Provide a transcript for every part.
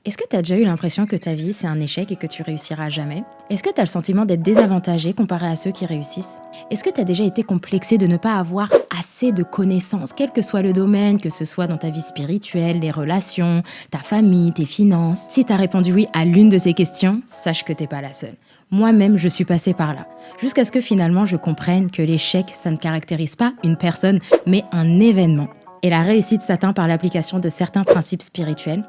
Est-ce que tu as déjà eu l'impression que ta vie, c'est un échec et que tu réussiras jamais? Est-ce que tu as le sentiment d'être désavantagé comparé à ceux qui réussissent? Est-ce que tu as déjà été complexé de ne pas avoir assez de connaissances, quel que soit le domaine, que ce soit dans ta vie spirituelle, les relations, ta famille, tes finances? Si tu as répondu oui à l'une de ces questions, sache que t'es pas la seule. Moi-même, je suis passée par là, jusqu'à ce que finalement je comprenne que l'échec, ça ne caractérise pas une personne, mais un événement. Et la réussite s'atteint par l'application de certains principes spirituels.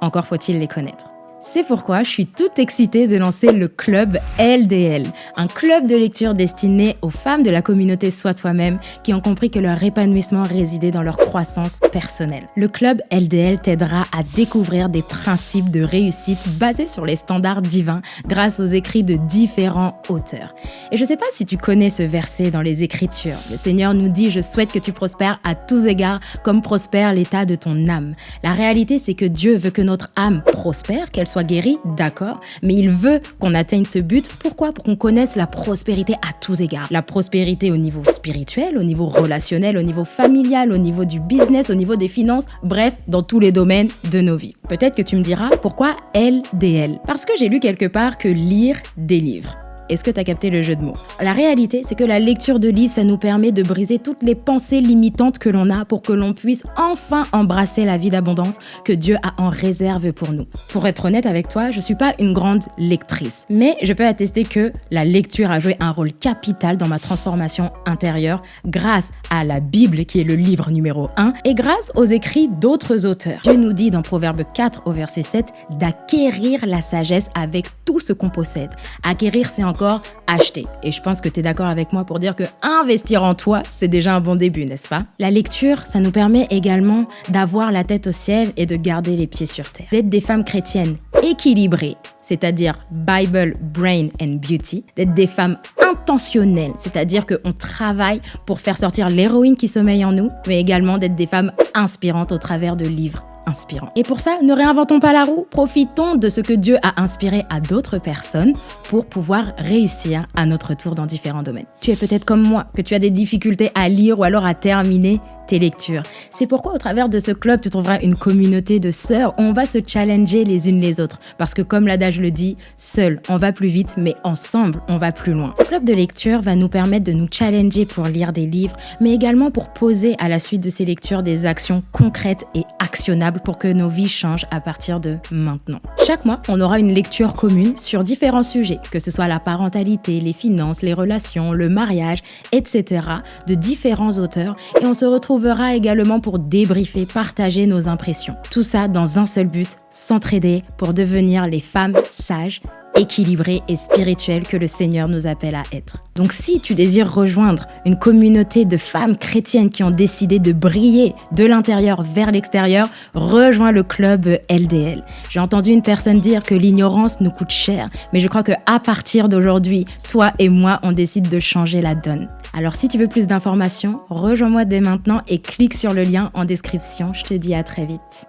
Encore faut-il les connaître. C'est pourquoi je suis toute excitée de lancer le club LDL, un club de lecture destiné aux femmes de la communauté Sois Toi-même qui ont compris que leur épanouissement résidait dans leur croissance personnelle. Le club LDL t'aidera à découvrir des principes de réussite basés sur les standards divins grâce aux écrits de différents auteurs. Et je ne sais pas si tu connais ce verset dans les Écritures. Le Seigneur nous dit « Je souhaite que tu prospères à tous égards comme prospère l'état de ton âme ». La réalité, c'est que Dieu veut que notre âme prospère, qu'elle soit guérie, d'accord, mais il veut qu'on atteigne ce but. Pourquoi? Pour qu'on connaisse la prospérité à tous égards. La prospérité au niveau spirituel, au niveau relationnel, au niveau familial, au niveau du business, au niveau des finances, bref, dans tous les domaines de nos vies. Peut-être que tu me diras, pourquoi LDL? Parce que j'ai lu quelque part que lire délivre. Est-ce que tu as capté le jeu de mots? La réalité, c'est que la lecture de livres, ça nous permet de briser toutes les pensées limitantes que l'on a pour que l'on puisse enfin embrasser la vie d'abondance que Dieu a en réserve pour nous. Pour être honnête avec toi, je suis pas une grande lectrice, mais je peux attester que la lecture a joué un rôle capital dans ma transformation intérieure grâce à la Bible, qui est le livre numéro 1, et grâce aux écrits d'autres auteurs. Dieu nous dit dans Proverbe 4 au verset 7 d'acquérir la sagesse avec tout ce qu'on possède. Acquérir, c'est encore acheter. Et je pense que tu es d'accord avec moi pour dire que investir en toi, c'est déjà un bon début, n'est-ce pas? La lecture, ça nous permet également d'avoir la tête au ciel et de garder les pieds sur terre. D'être des femmes chrétiennes équilibrées, c'est-à-dire Bible, Brain and Beauty. D'être des femmes intentionnelles, c'est-à-dire qu'on travaille pour faire sortir l'héroïne qui sommeille en nous, mais également d'être des femmes inspirantes au travers de livres inspirants. Et pour ça, ne réinventons pas la roue, profitons de ce que Dieu a inspiré à d'autres personnes pour pouvoir réussir à notre tour dans différents domaines. Tu es peut-être comme moi, que tu as des difficultés à lire ou alors à terminer tes lectures. C'est pourquoi au travers de ce club, tu trouveras une communauté de sœurs où on va se challenger les unes les autres. Parce que comme l'adage le dit, seul on va plus vite, mais ensemble on va plus loin. Ce club de lecture va nous permettre de nous challenger pour lire des livres, mais également pour poser à la suite de ces lectures des actions concrètes et actionnables pour que nos vies changent à partir de maintenant. Chaque mois, on aura une lecture commune sur différents sujets, que ce soit la parentalité, les finances, les relations, le mariage, etc., de différents auteurs, et on se retrouvera également pour débriefer, partager nos impressions. Tout ça dans un seul but, s'entraider pour devenir les femmes sages, équilibrées et spirituelles que le Seigneur nous appelle à être. Donc si tu désires rejoindre une communauté de femmes chrétiennes qui ont décidé de briller de l'intérieur vers l'extérieur, rejoins le club LDL. J'ai entendu une personne dire que l'ignorance nous coûte cher, mais je crois qu'à partir d'aujourd'hui, toi et moi, on décide de changer la donne. Alors si tu veux plus d'informations, rejoins-moi dès maintenant et clique sur le lien en description. Je te dis à très vite.